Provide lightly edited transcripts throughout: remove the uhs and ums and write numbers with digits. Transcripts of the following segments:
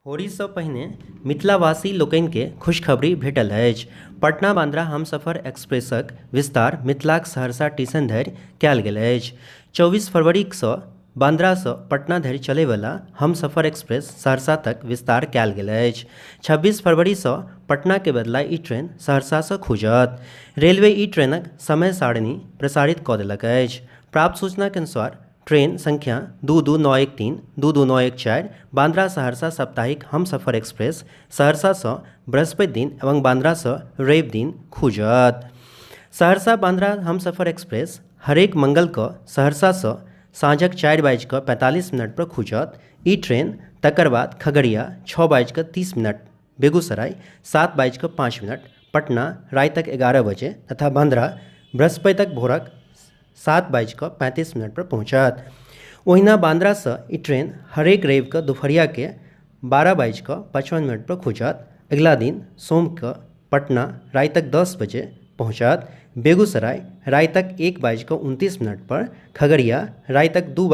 होरीसँ पहिने मिथिलावासी लोकनिके खुशखबरी भेटल अछि। पटना बांद्रा हमसफर एक्सप्रेसक विस्तार मिथिलाक सहरसा स्टेशन धरि कयल गेल अछि। 24 फरवरीसँ बांद्रासँ पटना धरि चलैवला हमसफर एक्सप्रेस सहरसा तक विस्तार कयल गेल अछि। 26 फरवरीसँ पटनाके बदला ई ट्रेन सहरसासँ खुजत। रेलवे ई ट्रेनक समय सारणी प्रसारित कऽ देलक अछि। प्राप्त सूचनाके अनुसार ट्रेन संख्या 22913, 22914 बांद्रा सहरसा साप्ताहिक हमसफर एक्सप्रेस सहरसासँ बृहस्पति दिन एवं बांद्रासँ रवि दिन खुजत। सहरसा बांद्रा हमसफर एक्सप्रेस हरेक मंगलके सहरसासँ साँझक 4:45 पर खुजत। ई ट्रेन तकर बाद खगड़िया 6:30, बेगूसराय 7:05, पटना रातिक 11 बजे तथा बांद्रा बृहस्पतिक भोरक 7:35 पर पहुँचत। ओहिना बांद्रासँ ई ट्रेन हरेक रविके दुपहरियाके 12:55 पर खुजत। अगिला दिन सोमके पटना रातिक 10 बजे पहुँचत। बेगूसराय रातिक 1:29 पर, खगड़िया रातिक 2:00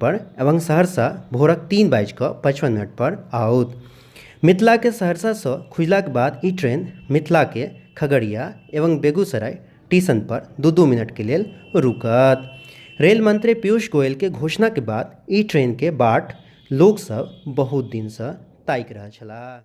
पर एवं सहरसा भोरक 3:55 पर आओत। मिथिलाके सहरसासँ खुजलाक बाद ई ट्रेन मिथिलाके खगड़िया एवं बेगूसराय स्टेशन पर 2-2 मिनटके लेल रुकत। रेल मंत्री पीयूष गोयलके घोषणाके बाद ई ट्रेनके बाट लोकसभ बहुत दिनसँ ताकि रहल छलाह।